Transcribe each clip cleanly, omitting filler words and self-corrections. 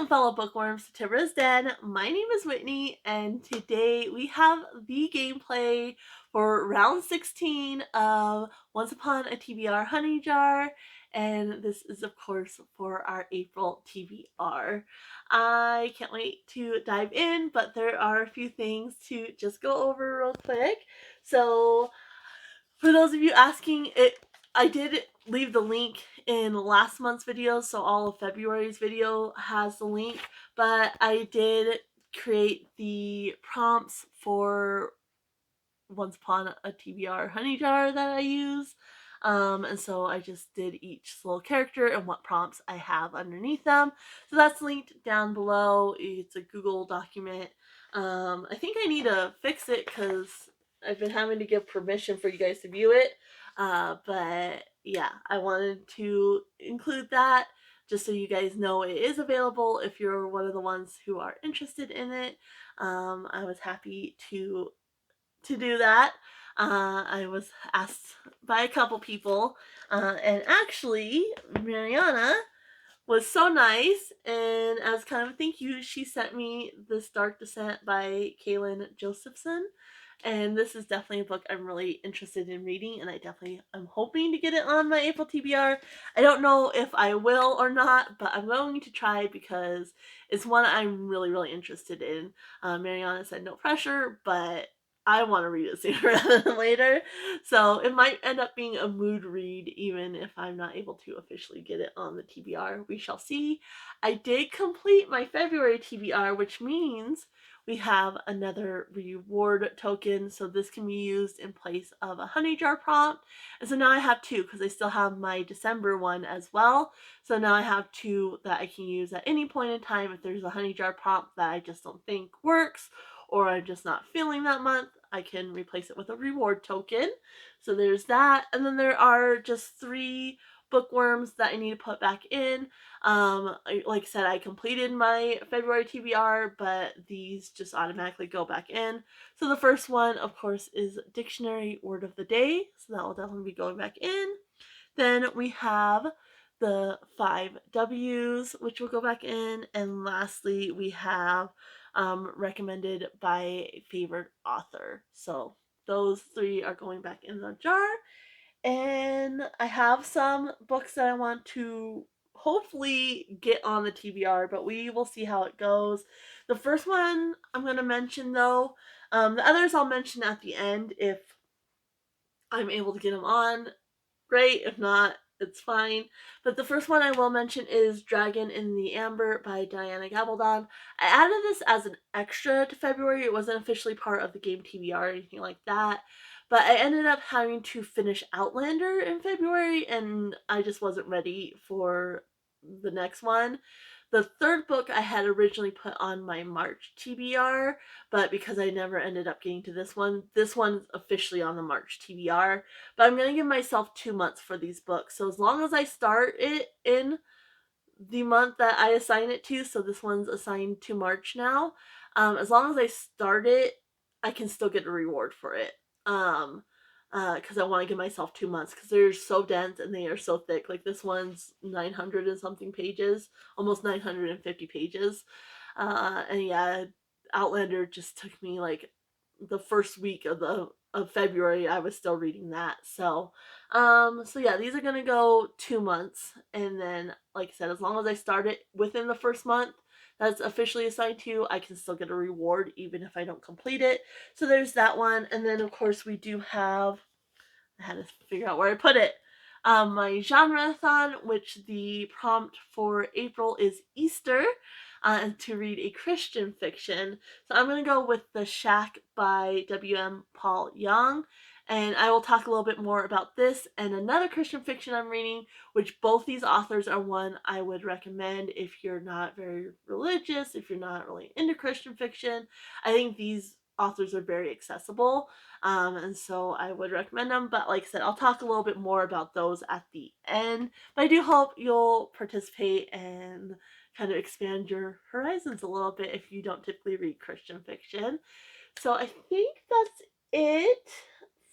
Welcome, fellow bookworms, to Tibra's Den. My name is Whitney, and today we have the gameplay for round 16 of Once Upon a TBR Honey Jar, and this is, of course, for our April TBR. I can't wait to dive in, but there are a few things to just go over real quick. So, for those of you asking, I did leave the link in last month's video, so all of February's video has the link, but I did create the prompts for Once Upon a TBR Honey Jar that I use, and so I just did each little character and what prompts I have underneath them. So that's linked down below. It's a Google document. I think I need to fix it because I've been having to give permission for you guys to view it, but yeah, I wanted to include that just so you guys know it is available if you're one of the ones who are interested in it. I was happy to do that. I was asked by a couple people, and actually, Marianna was so nice, and as kind of a thank you, she sent me this Dark Descent by Kalyn Josephson. And this is definitely a book I'm really interested in reading, and I definitely am hoping to get it on my April TBR. I don't know if I will or not, but I'm going to try because it's one I'm really, really interested in. Marianna said no pressure, but I want to read it sooner rather than later. So it might end up being a mood read, even if I'm not able to officially get it on the TBR. We shall see. I did complete my February TBR, which means we have another reward token, so this can be used in place of a honey jar prompt. And so now I have two, because I still have my December one as well. So now I have two that I can use at any point in time if there's a honey jar prompt that I just don't think works, or I'm just not feeling that month. I can replace it with a reward token. So there's that. And then there are just 3 bookworms that I need to put back in. Like I said, I completed my February TBR, but these just automatically go back in. So the first one, of course, is Dictionary Word of the Day. So that will definitely be going back in. Then we have the 5 W's, which will go back in. And lastly, we have recommended by favorite author. So those 3 are going back in the jar. And I have some books that I want to hopefully get on the TBR, but we will see how it goes. The first one I'm going to mention, though, the others I'll mention at the end if I'm able to get them on. Great. If not, it's fine. But the first one I will mention is Dragon in the Amber by Diana Gabaldon. I added this as an extra to February. It wasn't officially part of the game TBR or anything like that. But I ended up having to finish Outlander in February, and I just wasn't ready for the next one. The third book I had originally put on my March TBR, but because I never ended up getting to this one's officially on the March TBR. But I'm going to give myself 2 months for these books. So as long as I start it in the month that I assign it to, so this one's assigned to March now, as long as I start it, I can still get a reward for it. Because I want to give myself 2 months because they're so dense and they are so thick. Like this one's 900 and something pages, almost 950 pages. And yeah, Outlander just took me like the first week of February. I was still reading that. So yeah, these are gonna go 2 months, and then like I said, as long as I start it within the first month that's officially assigned to, I can still get a reward even if I don't complete it. So there's that one. And then of course we do have, I had to figure out where I put it, my Genrethon, which the prompt for April is Easter, and to read a Christian fiction. So I'm going to go with The Shack by W.M. Paul Young. And I will talk a little bit more about this and another Christian fiction I'm reading, which both these authors are one I would recommend if you're not very religious, if you're not really into Christian fiction. I think these authors are very accessible, and so I would recommend them. But like I said, I'll talk a little bit more about those at the end. But I do hope you'll participate and kind of expand your horizons a little bit if you don't typically read Christian fiction. So I think that's it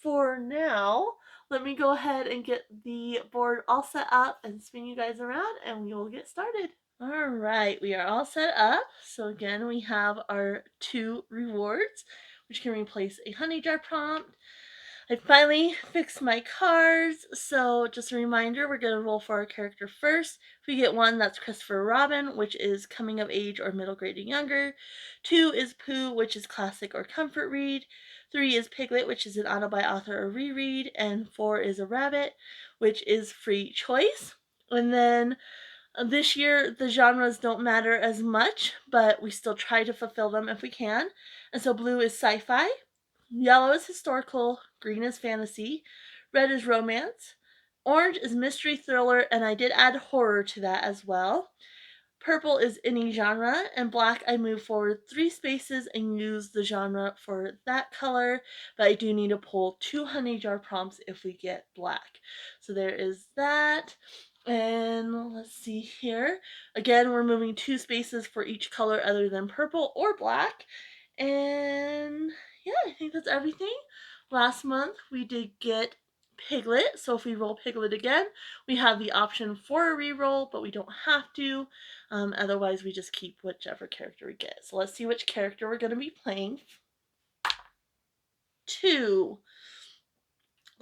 for now. Let me go ahead and get the board all set up and spin you guys around, and we will get started. All right, we are all set up. So again, we have our 2 rewards, which can replace a honey jar prompt. I finally fixed my cards, so just a reminder, we're going to roll for our character first. If we get 1, that's Christopher Robin, which is coming of age or middle grade and younger. 2 is Pooh, which is classic or comfort read. 3 is Piglet, which is an auto by author or reread. And 4 is a Rabbit, which is free choice. And then this year, the genres don't matter as much, but we still try to fulfill them if we can. And so blue is sci-fi, yellow is historical, green is fantasy, red is romance, orange is mystery thriller, and I did add horror to that as well. Purple is any genre, and black I move forward 3 spaces and use the genre for that color, but I do need to pull 2 honey jar prompts if we get black. So there is that. And let's see here. Again, we're moving 2 spaces for each color other than purple or black. And yeah, I think that's everything. Last month we did get Piglet, so if we roll Piglet again, we have the option for a reroll, but we don't have to. Otherwise, we just keep whichever character we get. So let's see which character we're going to be playing. 2.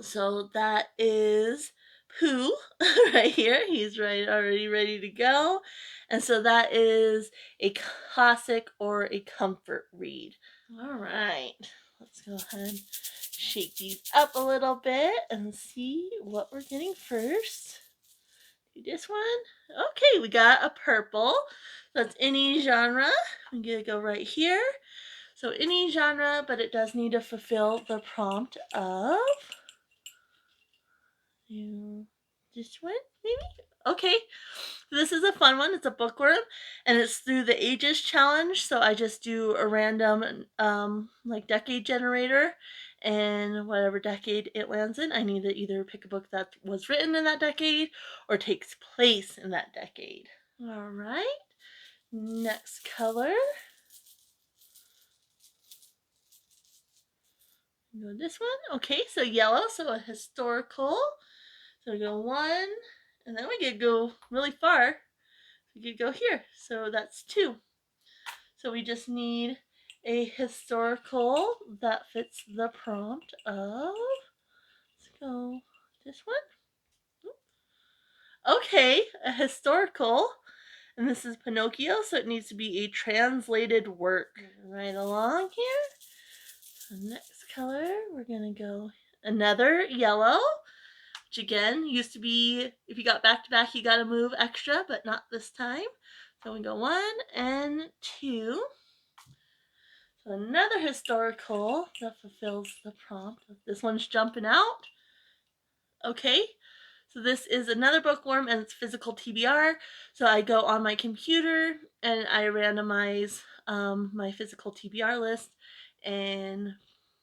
So that is Pooh right here. He's already ready to go. And so that is a classic or a comfort read. All right. Let's go ahead and shake these up a little bit and see what we're getting first. Do this one. Okay, we got a purple. That's any genre. I'm going to go right here. So any genre, but it does need to fulfill the prompt of this one, maybe? Okay. This is a fun one. It's a bookworm, and it's through the Ages challenge. So I just do a random like decade generator, and whatever decade it lands in, I need to either pick a book that was written in that decade or takes place in that decade. All right. Next color. Go this one. Okay, so yellow, so a historical. So we go 1, and then we could go really far. We could go here. So that's 2. So we just need a historical that fits the prompt of, let's go this one. Okay, a historical, and this is Pinocchio, so it needs to be a translated work. Right along here. So next color, we're gonna go another yellow, which again used to be, if you got back to back, you gotta move extra, but not this time. So we go 1 and 2. So another historical that fulfills the prompt. This one's jumping out. Okay, so this is another bookworm, and it's physical TBR. So I go on my computer and I randomize my physical TBR list and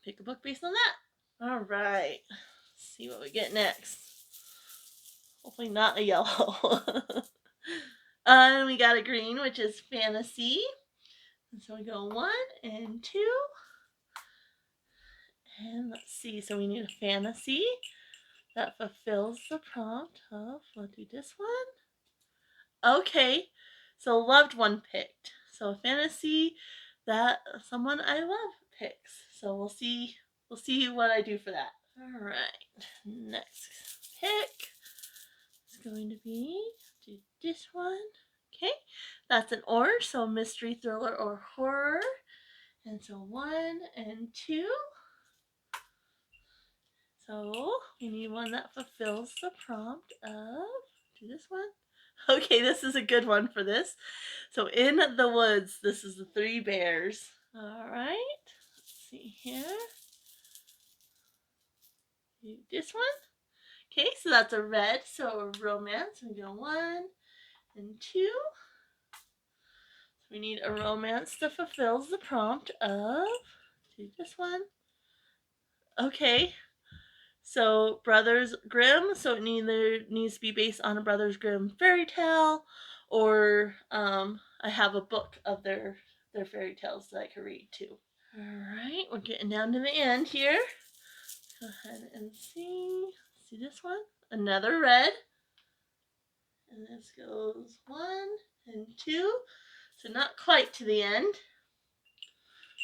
pick a book based on that. All right, let's see what we get next. Hopefully not a yellow. And we got a green, which is fantasy. And so we go 1 and 2. And let's see, so we need a fantasy that fulfills the prompt of, we'll do this one. Okay, so loved one picked. So a fantasy that someone I love picks. So we'll see what I do for that. All right, next pick is going to be, do this one. Okay, that's an orange, so mystery, thriller, or horror. And so 1 and 2. So we need one that fulfills the prompt of, do this one. Okay, this is a good one for this. So in the woods, this is the 3 bears. All right, let's see here. Do this one. Okay, so that's a red, so a romance. We go 1 and 2. So we need a romance that fulfills the prompt of, do this one. Okay, so Brothers Grimm, so it either needs to be based on a Brothers Grimm fairy tale, or I have a book of their fairy tales that I could read too. All right, we're getting down to the end here. Go ahead and see. See this one? Another red. And this goes 1 and 2. So not quite to the end.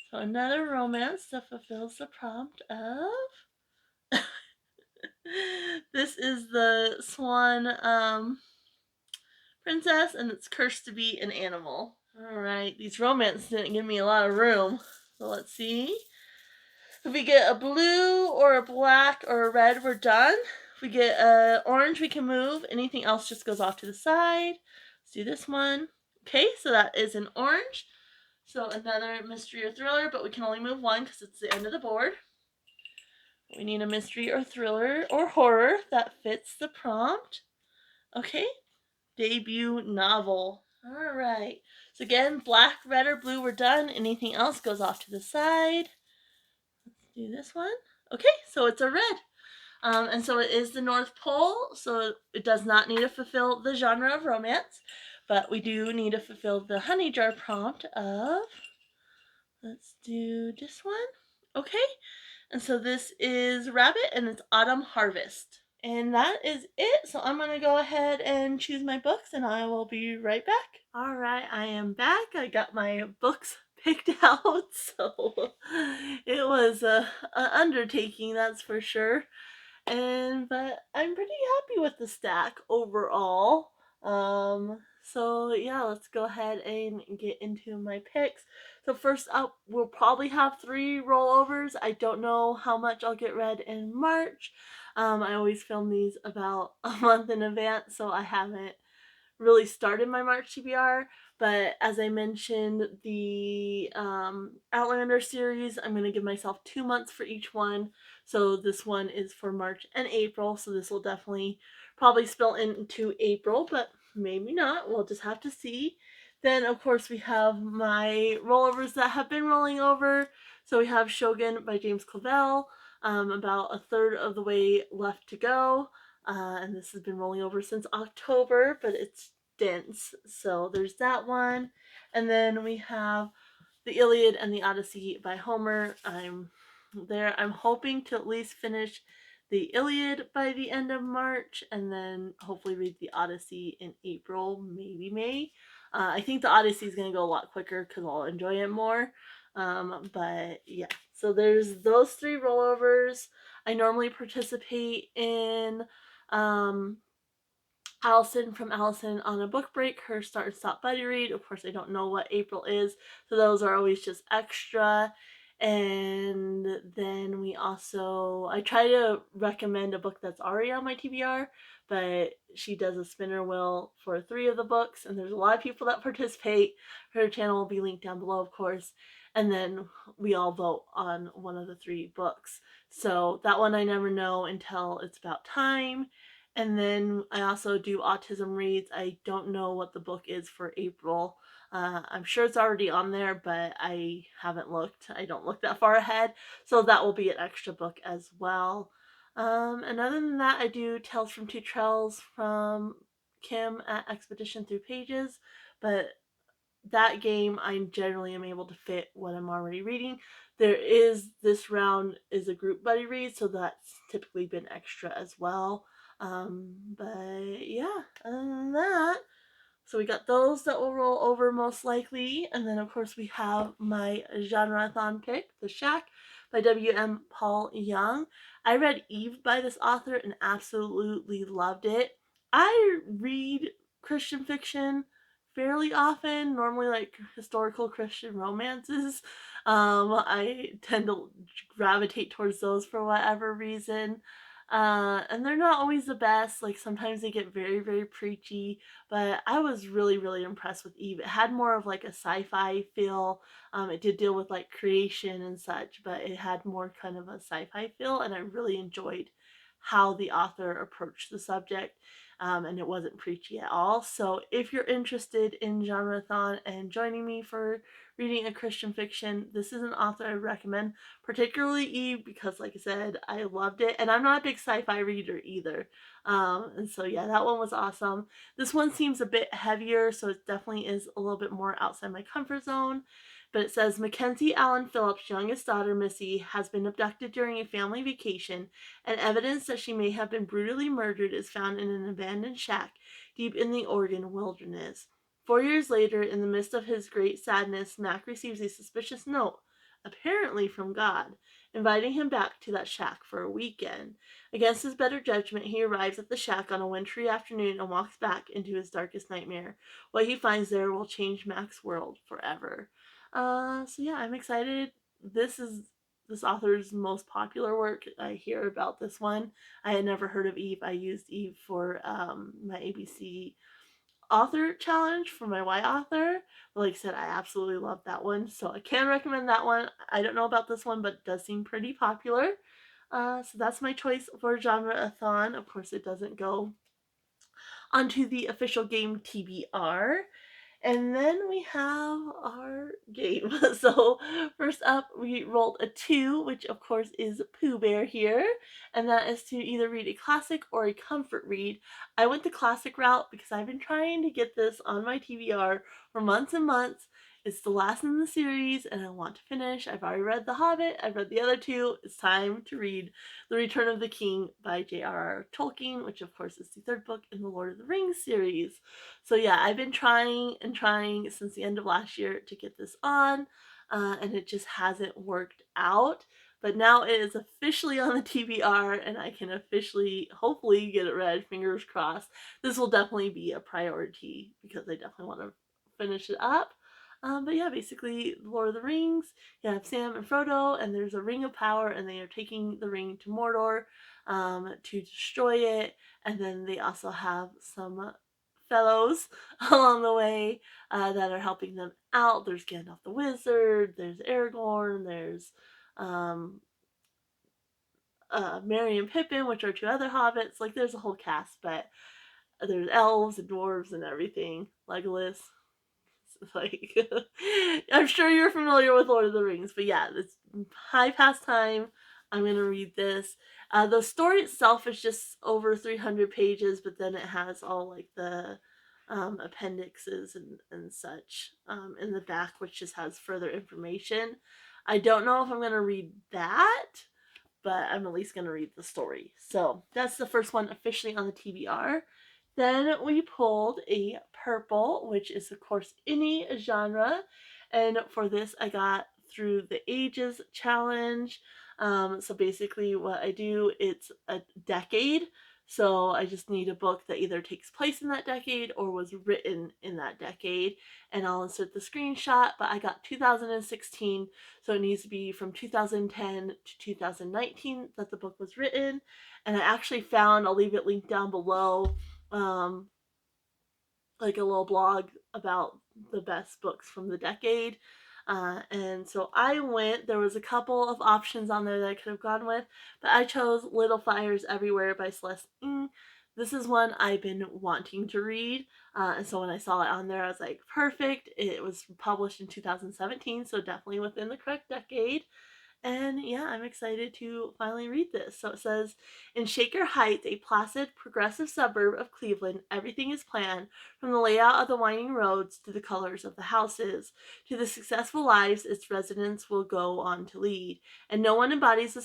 So another romance that fulfills the prompt of... This is the Swan Princess, and it's cursed to be an animal. Alright, these romance didn't give me a lot of room. So let's see. If we get a blue or a black or a red, we're done. If we get an orange, we can move. Anything else just goes off to the side. Let's do this one. Okay, so that is an orange. So another mystery or thriller, but we can only move one because it's the end of the board. We need a mystery or thriller or horror that fits the prompt. Okay, debut novel. All right. So again, black, red, or blue, we're done. Anything else goes off to the side. Let's do this one. Okay, so it's a red. And so it is the North Pole, so it does not need to fulfill the genre of romance, but we do need to fulfill the honey jar prompt of, let's do this one. Okay, and so this is rabbit, and it's autumn harvest. And that is it. So I'm going to go ahead and choose my books, and I will be right back. All right, I am back. I got my books picked out, so it was a undertaking, that's for sure. But I'm pretty happy with the stack overall. So yeah, let's go ahead and get into my picks. So first up, we'll probably have 3 rollovers. I don't know how much I'll get read in March. I always film these about a month in advance, so I haven't really started my March TBR, but as I mentioned, the Outlander series, I'm going to give myself 2 months for each one. So this one is for March and April, so this will definitely probably spill into April, but maybe not. We'll just have to see. Then, of course, we have my rollovers that have been rolling over. So we have Shogun by James Clavell, about a third of the way left to go. And this has been rolling over since October, but it's dense. So there's that one. And then we have the Iliad and the Odyssey by Homer. I'm hoping to at least finish the Iliad by the end of March, and then hopefully read the Odyssey in April, maybe May. I think the Odyssey is going to go a lot quicker because I'll enjoy it more. But yeah, so there's those 3 rollovers. I normally participate in Allison from Allison on a book break, her start and stop buddy read. Of course, I don't know what April is, so those are always just extra. And then I try to recommend a book that's already on my TBR, but she does a spinner wheel for 3 of the books, and there's a lot of people that participate. Her channel will be linked down below, of course. And then we all vote on one of the 3 books. So that one I never know until it's about time. And then I also do autism reads. I don't know what the book is for April. I'm sure it's already on there, but I haven't looked. I don't look that far ahead. So that will be an extra book as well. And other than that, I do Tales from Two Trails from Kim at Expedition Through Pages. But that game, I generally am able to fit what I'm already reading. This round is a group buddy read, so that's typically been extra as well. But yeah, other than that, so we got those that will roll over most likely. And then, of course, we have my Genrethon pick, The Shack by W.M. Paul Young. I read Eve by this author and absolutely loved it. I read Christian fiction fairly often, normally like historical Christian romances. I tend to gravitate towards those for whatever reason. And they're not always the best. Like sometimes they get very, very preachy, but I was really, really impressed with Eve. It had more of like a sci-fi feel. It did deal with like creation and such, but it had more kind of a sci-fi feel, and I really enjoyed how the author approached the subject. And it wasn't preachy at all. So if you're interested in Genrethon and joining me for reading a Christian fiction, this is an author I recommend, particularly Eve, because like I said, I loved it. And I'm not a big sci-fi reader either. And so yeah, that one was awesome. This one seems a bit heavier, so it definitely is a little bit more outside my comfort zone. But it says Mackenzie Allen Phillips' youngest daughter, Missy, has been abducted during a family vacation, and evidence that she may have been brutally murdered is found in an abandoned shack deep in the Oregon wilderness. 4 years later, in the midst of his great sadness, Mac receives a suspicious note, apparently from God, inviting him back to that shack for a weekend. Against his better judgment, he arrives at the shack on a wintry afternoon and walks back into his darkest nightmare. What he finds there will change Mac's world forever. So yeah, I'm excited. This is this author's most popular work. I hear about this one. I had never heard of Eve. I used Eve for my ABC author challenge for my Y author. But like I said, I absolutely love that one. So I can recommend that one. I don't know about this one, but it does seem pretty popular. So that's my choice for Genrethon. Of course, it doesn't go onto the official game TBR. And then we have our game. So first up, we rolled a 2, which of course is Pooh Bear here. And that is to either read a classic or a comfort read. I went the classic route because I've been trying to get this on my TBR for months and months. It's the last in the series and I want to finish. I've already read The Hobbit. I've read the other two. It's time to read The Return of the King by J.R.R. Tolkien, which of course is the third book in the Lord of the Rings series. So yeah, I've been trying and trying since the end of last year to get this on, and it just hasn't worked out. But now it is officially on the TBR, and I can officially, hopefully, get it read. Fingers crossed. This will definitely be a priority because I definitely want to finish it up. But yeah, basically, Lord of the Rings. You have Sam and Frodo, and there's a ring of power, and they are taking the ring to Mordor to destroy it. And then they also have some fellows along the way that are helping them out. There's Gandalf the Wizard, there's Aragorn, there's um, Merry and Pippin, which are two other hobbits. Like, there's a whole cast, but there's elves and dwarves and everything. Legolas. Like, I'm sure you're familiar with Lord of the Rings, but yeah, it's high past time. I'm gonna read this. The story itself is just over 300 pages, but then it has all like the appendixes and such in the back, which just has further information. I don't know if I'm gonna read that, but I'm at least gonna read the story. So that's the first one officially on the TBR. Then we pulled a purple, which is of course any genre, and for this I got through the Ages challenge. So basically, what I do, it's a decade. So I just need a book that either takes place in that decade or was written in that decade, and I'll insert the screenshot. But I got 2016, so it needs to be from 2010 to 2019 that the book was written. And I actually found, I'll leave it linked down below, um, like a little blog about the best books from the decade. And so I went, there was a couple of options on there that I could have gone with, but I chose Little Fires Everywhere by Celeste. This is one I've been wanting to read. And so when I saw it on there, I was like, perfect. It was published in 2017, so definitely within the correct decade. And yeah, I'm excited to finally read this. So it says, in Shaker Heights, a placid, progressive suburb of Cleveland, everything is planned, from the layout of the winding roads to the colors of the houses, to the successful lives its residents will go on to lead. And no one embodies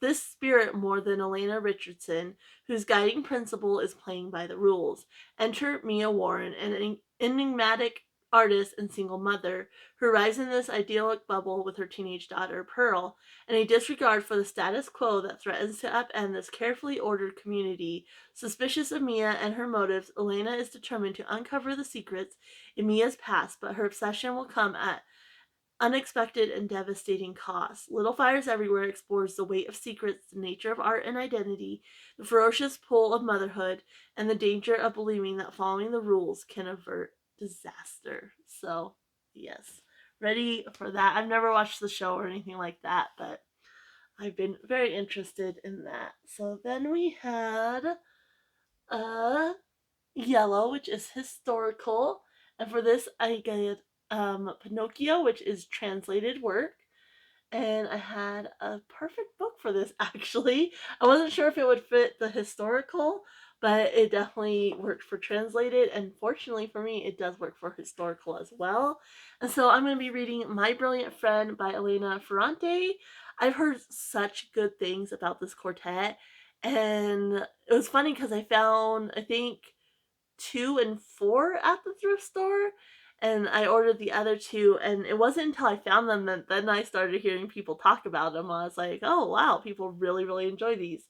this spirit more than Elena Richardson, whose guiding principle is playing by the rules. Enter Mia Warren, an enigmatic artist and single mother, who arrives in this idyllic bubble with her teenage daughter, Pearl, and a disregard for the status quo that threatens to upend this carefully ordered community. Suspicious of Mia and her motives, Elena is determined to uncover the secrets in Mia's past, but her obsession will come at unexpected and devastating costs. Little Fires Everywhere explores the weight of secrets, the nature of art and identity, the ferocious pull of motherhood, and the danger of believing that following the rules can avert disaster. So, yes, ready for that. I've never watched the show or anything like that, but I've been very interested in that. So then we had Yellow, which is historical, and for this I get Pinocchio, which is translated work. And I had a perfect book for this actually. I wasn't sure if it would fit the historical, but it definitely worked for translated, and fortunately for me, it does work for historical as well. And so I'm going to be reading My Brilliant Friend by Elena Ferrante. I've heard such good things about this quartet, and it was funny because I found, I think, 2 and 4 at the thrift store, and I ordered the other 2, and it wasn't until I found them that then I started hearing people talk about them. I was like, oh wow, people really, really enjoy these.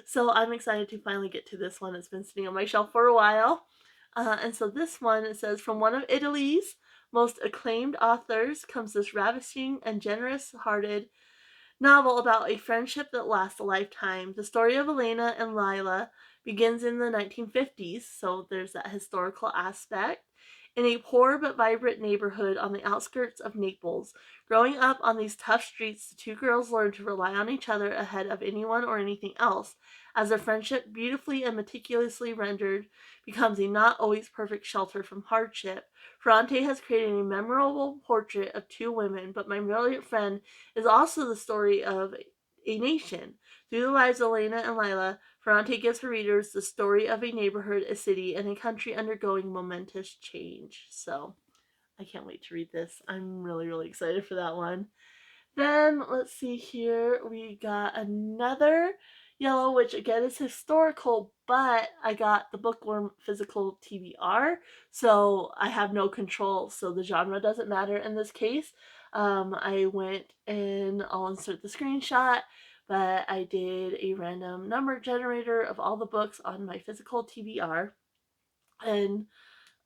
So I'm excited to finally get to this one. It's been sitting on my shelf for a while. And so this one, it says, from one of Italy's most acclaimed authors comes this ravishing and generous-hearted novel about a friendship that lasts a lifetime. The story of Elena and Lila begins in the 1950s, so there's that historical aspect. In a poor but vibrant neighborhood on the outskirts of Naples. Growing up on these tough streets, the two girls learn to rely on each other ahead of anyone or anything else, as their friendship, beautifully and meticulously rendered, becomes a not always perfect shelter from hardship. Ferrante has created a memorable portrait of two women, but my brilliant friend is also the story of a nation. Through the lives of Elena and Lila, Ferrante gives her readers the story of a neighborhood, a city, and a country undergoing momentous change. So I can't wait to read this. I'm really, really excited for that one. Then let's see here. We got another yellow, which again is historical, but I got the bookworm physical TBR, so I have no control. So the genre doesn't matter in this case. I went and I'll insert the screenshot, but I did a random number generator of all the books on my physical TBR, and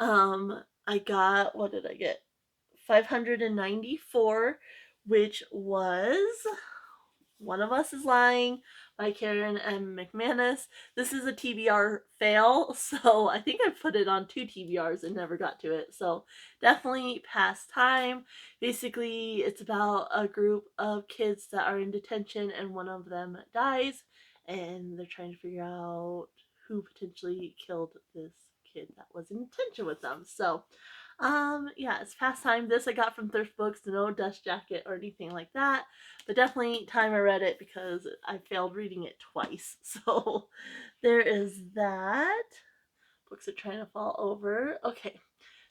I got, what did I get? 594, which was One of Us is Lying by Karen and McManus. This is a TBR fail, so I think I put it on 2 TBRs and never got to it. So definitely past time. Basically, it's about a group of kids that are in detention and one of them dies, and they're trying to figure out who potentially killed this kid that was in detention with them. So yeah, it's past time. This I got from Thrift Books, no dust jacket or anything like that. But definitely time I read it because I failed reading it twice. So there is that. Books are trying to fall over. Okay.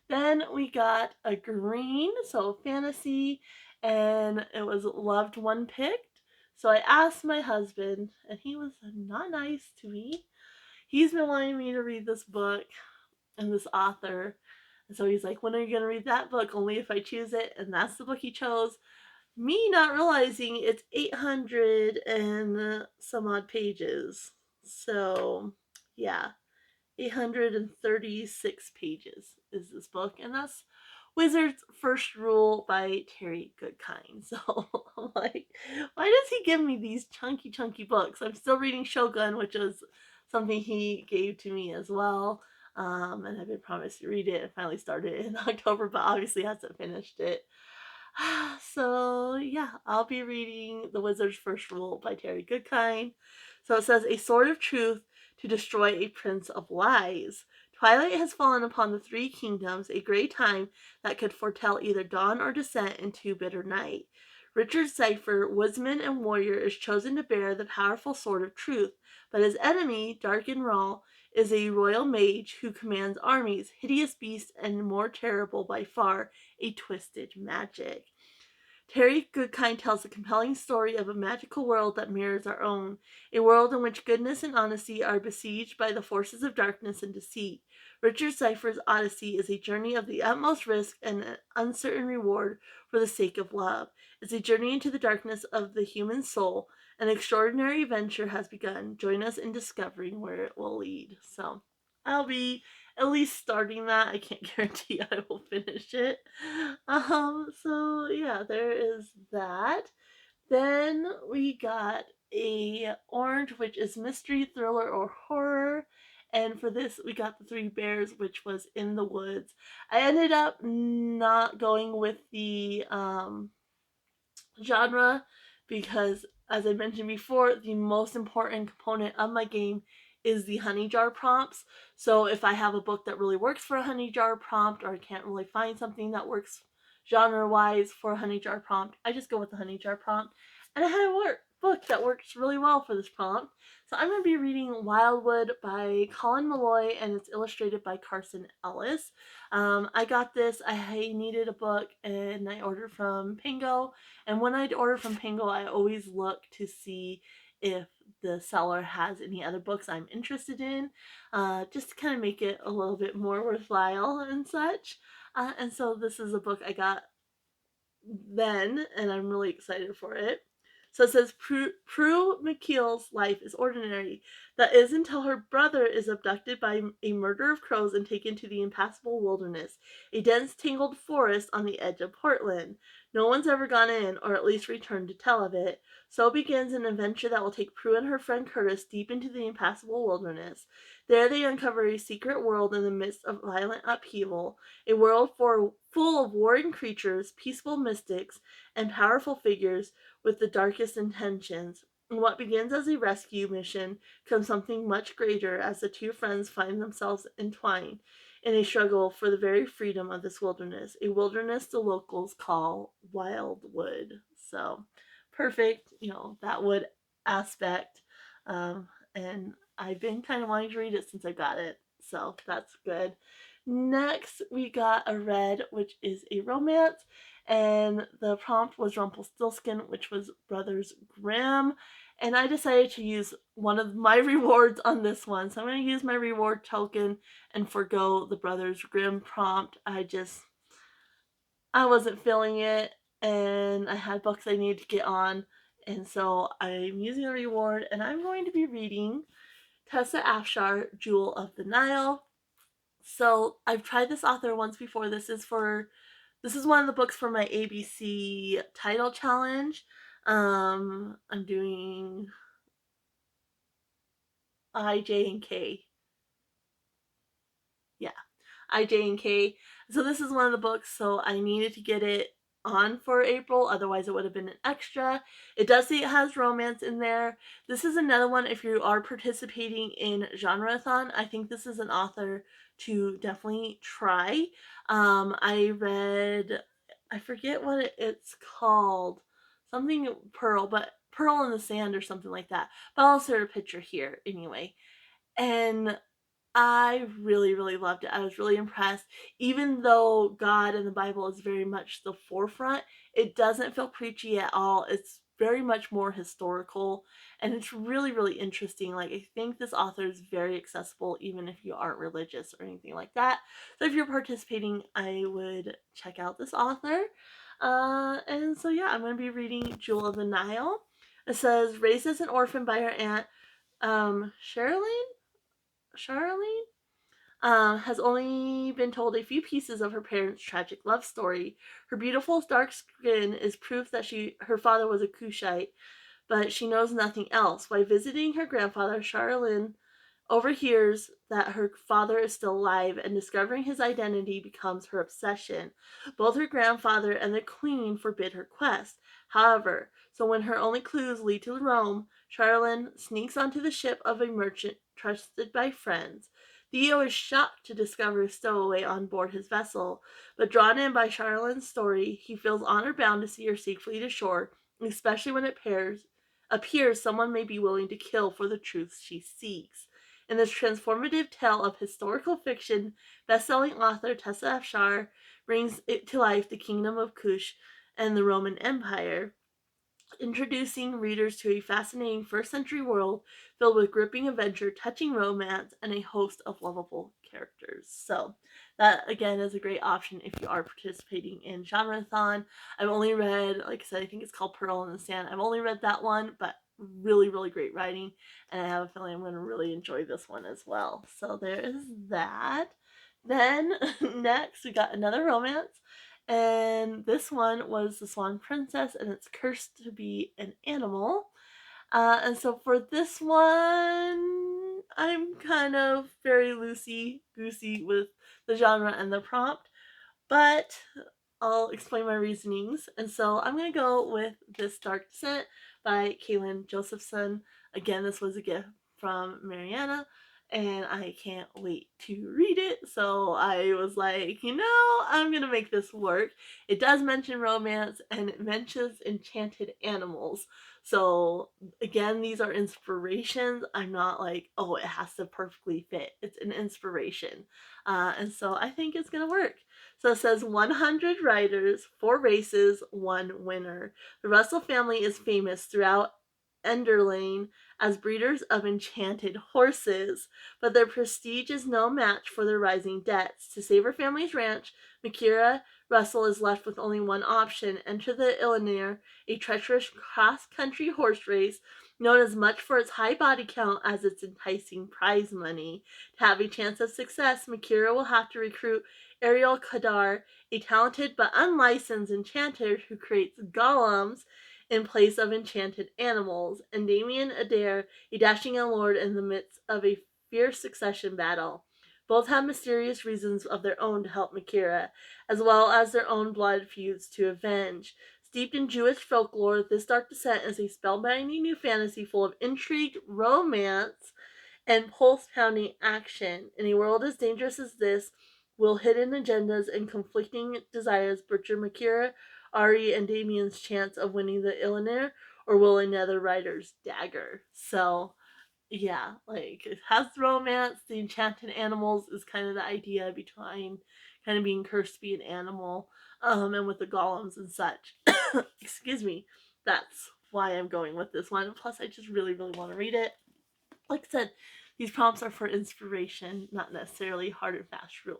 Then we got a green, so fantasy, and it was Loved One Picked. So I asked my husband, and he was not nice to me. He's been wanting me to read this book and this author. And so he's like, when are you going to read that book? Only if I choose it. And that's the book he chose. Me not realizing it's 800 and some odd pages. So, yeah, 836 pages is this book. And that's Wizard's First Rule by Terry Goodkind. So I'm like, why does he give me these chunky, chunky books? I'm still reading Shogun, which is something he gave to me as well. And I've been promised to read it and finally started it in October, but obviously hasn't finished it. So yeah, I'll be reading The Wizard's First Rule by Terry Goodkind. So it says, a sword of truth to destroy a prince of lies. Twilight has fallen upon the three kingdoms, a gray time that could foretell either dawn or descent into bitter night. Richard Cypher, woodsman and warrior, is chosen to bear the powerful sword of truth, but his enemy, Dark and Raw, is a royal mage who commands armies, hideous beast, and more terrible by far, a twisted magic. Terry Goodkind tells a compelling story of a magical world that mirrors our own, a world in which goodness and honesty are besieged by the forces of darkness and deceit. Richard Cypher's Odyssey is a journey of the utmost risk and an uncertain reward for the sake of love. It's a journey into the darkness of the human soul. An extraordinary adventure has begun. Join us in discovering where it will lead. So, I'll be at least starting that. I can't guarantee I will finish it. So yeah, there is that. Then we got a orange, which is mystery, thriller, or horror. And for this, we got the Three Bears, which was In the Woods. I ended up not going with the genre because, as I mentioned before, the most important component of my game is the honey jar prompts. So if I have a book that really works for a honey jar prompt, or I can't really find something that works genre wise for a honey jar prompt, I just go with the honey jar prompt. And I had a book that works really well for this prompt. So I'm going to be reading Wildwood by Colin Meloy, and it's illustrated by Carson Ellis. I got this. I needed a book, and I ordered from Pingo. And when I'd order from Pingo, I always look to see if the seller has any other books I'm interested in, just to kind of make it a little bit more worthwhile and such. And so this is a book I got then, and I'm really excited for it. So it says Prue McKeel's life is ordinary. That is until her brother is abducted by a murder of crows and taken to the impassable wilderness, a dense tangled forest on the edge of Portland. No one's ever gone in, or at least returned to tell of it. So begins an adventure that will take Prue and her friend Curtis deep into the impassable wilderness. There they uncover a secret world in the midst of violent upheaval, a world full of warring creatures, peaceful mystics, and powerful figures with the darkest intentions. And what begins as a rescue mission becomes something much greater as the two friends find themselves entwined in a struggle for the very freedom of this wilderness, a wilderness the locals call Wildwood. So, perfect, that wood aspect. And I've been kind of wanting to read it since I got it, so that's good. Next, we got a red, which is a romance, and the prompt was Rumpelstiltskin, which was Brothers Grimm. And I decided to use one of my rewards on this one. So I'm going to use my reward token and forgo the Brothers Grimm prompt. I wasn't feeling it, and I had books I needed to get on. And so I'm using a reward, and I'm going to be reading Tessa Afshar, Jewel of the Nile. So I've tried this author once before. This is one of the books for my ABC title challenge. I'm doing I, J, and K. Yeah, I, J, and K. So this is one of the books, so I needed to get it on for April, otherwise it would have been an extra. It does say it has romance in there. This is another one if you are participating in Genrethon. I think this is an author to definitely try. I forget what it's called, something Pearl, but Pearl in the Sand or something like that. But I'll insert a picture here anyway. And I really, really loved it. I was really impressed. Even though God and the Bible is very much the forefront, it doesn't feel preachy at all. It's very much more historical, and it's really, really interesting. Like, I think this author is very accessible, even if you aren't religious or anything like that. So if you're participating, I would check out this author. And so, yeah, I'm going to be reading Jewel of the Nile. It says, raised as an orphan by her aunt, Charlene has only been told a few pieces of her parents' tragic love story. Her beautiful dark skin is proof that her father was a Cushite, but she knows nothing else. While visiting her grandfather, Charlene overhears that her father is still alive, and discovering his identity becomes her obsession. Both her grandfather and the queen forbid her quest. However, so when her only clues lead to Rome, Charlene sneaks onto the ship of a merchant trusted by friends. Theo is shocked to discover a stowaway on board his vessel, but drawn in by Charlene's story, he feels honor bound to see her safely to shore, especially when it appears someone may be willing to kill for the truth she seeks. In this transformative tale of historical fiction, best-selling author Tessa Afshar brings it to life the kingdom of Kush and the Roman Empire, introducing readers to a fascinating first-century world filled with gripping adventure, touching romance, and a host of lovable characters. So that, again, is a great option if you are participating in Genrethon. I've only read, like I said, I think it's called Pearl in the Sand. I've only read that one, but really, really great writing, and I have a feeling I'm going to really enjoy this one as well. So there is that. Then, next, we got another romance. And this one was the Swan Princess, and it's cursed to be an animal. And so for this one, I'm kind of very loosey-goosey with the genre and the prompt, but I'll explain my reasonings. And so I'm going to go with This Dark Descent by Kalyn Josephson. Again, this was a gift from Marianna, and I can't wait to read it. So I was like, I'm going to make this work. It does mention romance, and it mentions enchanted animals. So again, these are inspirations. I'm not like, oh, it has to perfectly fit. It's an inspiration. And so I think it's going to work. So it says 100 riders, 4 races, 1 winner. The Russell family is famous throughout Enderlane as breeders of enchanted horses, but their prestige is no match for their rising debts. To save her family's ranch, Makira Russell is left with only one option: enter the Elena, a treacherous cross-country horse race known as much for its high body count as its enticing prize money. To have a chance of success, Makira will have to recruit Ariel Kadar, a talented but unlicensed enchanter who creates golems in place of enchanted animals, and Damien Adair, a dashing young lord in the midst of a fierce succession battle. Both have mysterious reasons of their own to help Makira, as well as their own blood feuds to avenge. Steeped in Jewish folklore, this Dark Descent is a spellbinding new fantasy full of intrigue, romance, and pulse-pounding action. In a world as dangerous as this, will hidden agendas and conflicting desires butcher Makira, Ari, and Damien's chance of winning the Elena, or will another writer's dagger? So, yeah, like, it has romance. The enchanted animals is kind of the idea behind kind of being cursed to be an animal, and with the golems and such. Excuse me. That's why I'm going with this one. Plus, I just really, really want to read it. Like I said, these prompts are for inspiration, not necessarily hard and fast rules.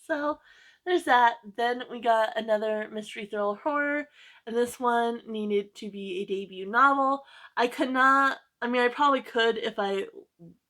So there's that. Then we got another mystery thriller horror, and this one needed to be a debut novel. I could not, I mean, I probably could if I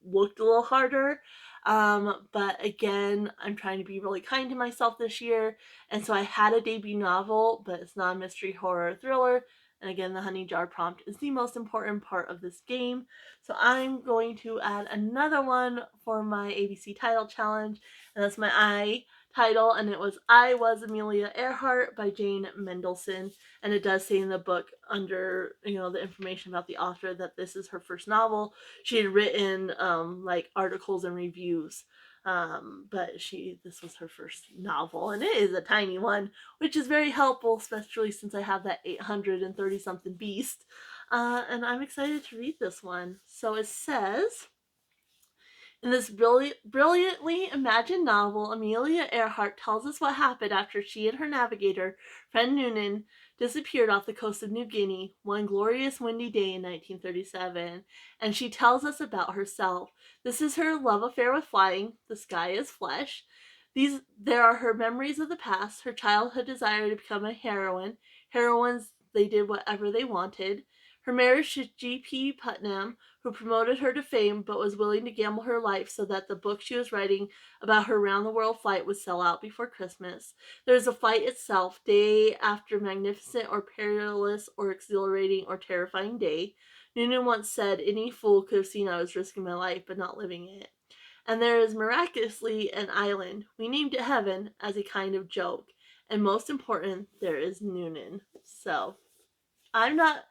looked a little harder. But again, I'm trying to be really kind to myself this year, and so I had a debut novel, but it's not a mystery horror thriller. And again, the honey jar prompt is the most important part of this game. So I'm going to add another one for my ABC title challenge, and that's my I title, and it was I Was Amelia Earhart by Jane Mendelsohn. And it does say in the book under, the information about the author that this is her first novel. She had written like articles and reviews, but this was her first novel, and it is a tiny one, which is very helpful, especially since I have that 830 something beast. And I'm excited to read this one. So it says, in this brilliantly imagined novel, Amelia Airheart tells us what happened after she and her navigator, friend Noonan, disappeared off the coast of New Guinea one glorious windy day in 1937. And she tells us about herself. This is her love affair with flying. The sky is flesh. There are her memories of the past, her childhood desire to become a heroine. Heroines, they did whatever they wanted. Her marriage to G.P. Putnam, who promoted her to fame but was willing to gamble her life so that the book she was writing about her round-the-world flight would sell out before Christmas. There is a flight itself, day after magnificent or perilous or exhilarating or terrifying day. Noonan once said, any fool could have seen I was risking my life but not living it. And there is miraculously an island, we named it Heaven as a kind of joke. And most important, there is Noonan. So, I'm not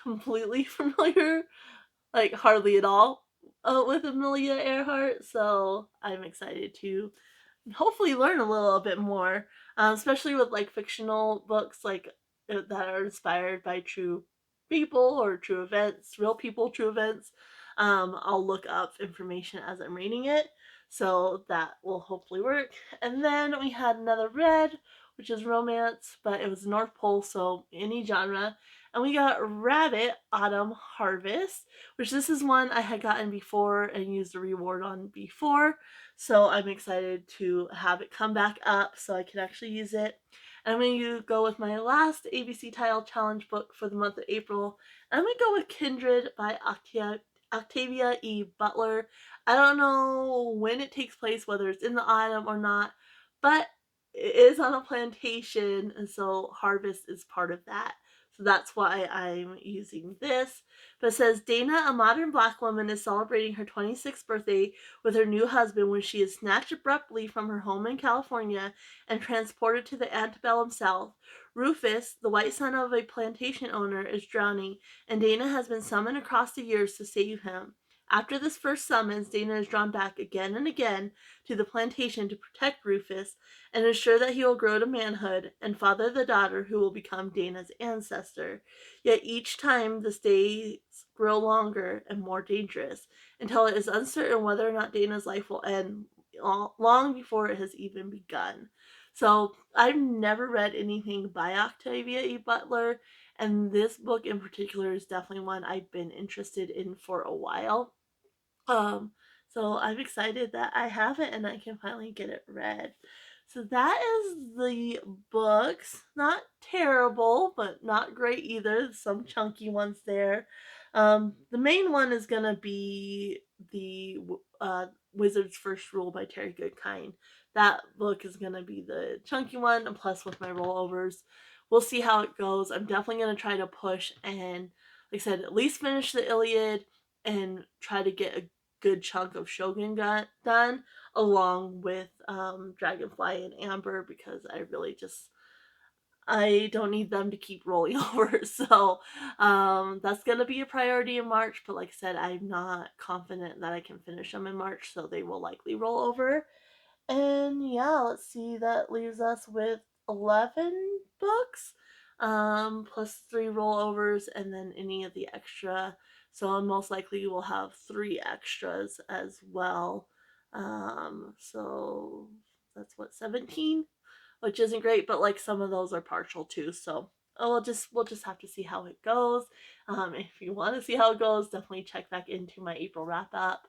completely familiar, like hardly at all, with Amelia Earhart, so I'm excited to hopefully learn a little bit more, especially with like fictional books like that are inspired by true people or true events, real people, true events. I'll look up information as I'm reading it, so that will hopefully work. And then we had another red, which is romance, but it was North Pole, so any genre. And we got Rabbit Autumn Harvest, which this is one I had gotten before and used a reward on before. So I'm excited to have it come back up so I can actually use it. And I'm going to go with my last ABC Title Challenge book for the month of April. And I'm going to go with Kindred by Octavia E. Butler. I don't know when it takes place, whether it's in the autumn or not, but it is on a plantation, and so harvest is part of that. So that's why I'm using this. But it says, Dana, a modern black woman, is celebrating her 26th birthday with her new husband when she is snatched abruptly from her home in California and transported to the antebellum South. Rufus, the white son of a plantation owner, is drowning, and Dana has been summoned across the years to save him. After this first summons, Dana is drawn back again and again to the plantation to protect Rufus and ensure that he will grow to manhood and father the daughter who will become Dana's ancestor. Yet each time the days grow longer and more dangerous until it is uncertain whether or not Dana's life will end long before it has even begun. So I've never read anything by Octavia E. Butler, and this book in particular is definitely one I've been interested in for a while. Um, so I'm excited that I have it and I can finally get it read. So that is the books. Not terrible, but not great either. Some chunky ones there. The main one is gonna be the Wizard's First Rule by Terry Goodkind. That book is gonna be the chunky one, and plus with my rollovers, we'll see how it goes. I'm definitely gonna try to push and, like I said, at least finish the Iliad and try to get a good chunk of Shogun done, along with Dragonfly and Amber, because I don't need them to keep rolling over. So that's gonna be a priority in March. But like I said, I'm not confident that I can finish them in March, so they will likely roll over. And yeah, let's see, that leaves us with 11 books, plus 3 rollovers, and then any of the extra. So I most likely will have 3 extras as well. So that's what, 17? Which isn't great, but like some of those are partial too. So we'll just have to see how it goes. If you want to see how it goes, definitely check back into my April wrap up.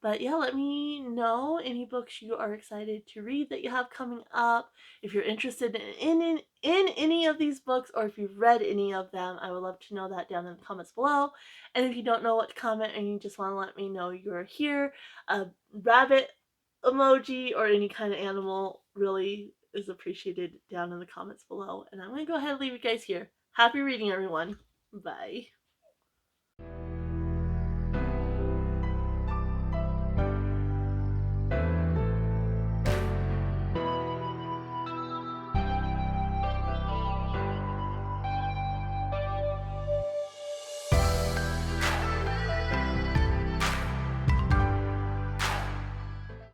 But yeah, let me know any books you are excited to read that you have coming up. If you're interested in any of these books, or if you've read any of them, I would love to know that down in the comments below. And if you don't know what to comment and you just want to let me know you're here, a rabbit emoji or any kind of animal really is appreciated down in the comments below. And I'm going to go ahead and leave you guys here. Happy reading, everyone. Bye.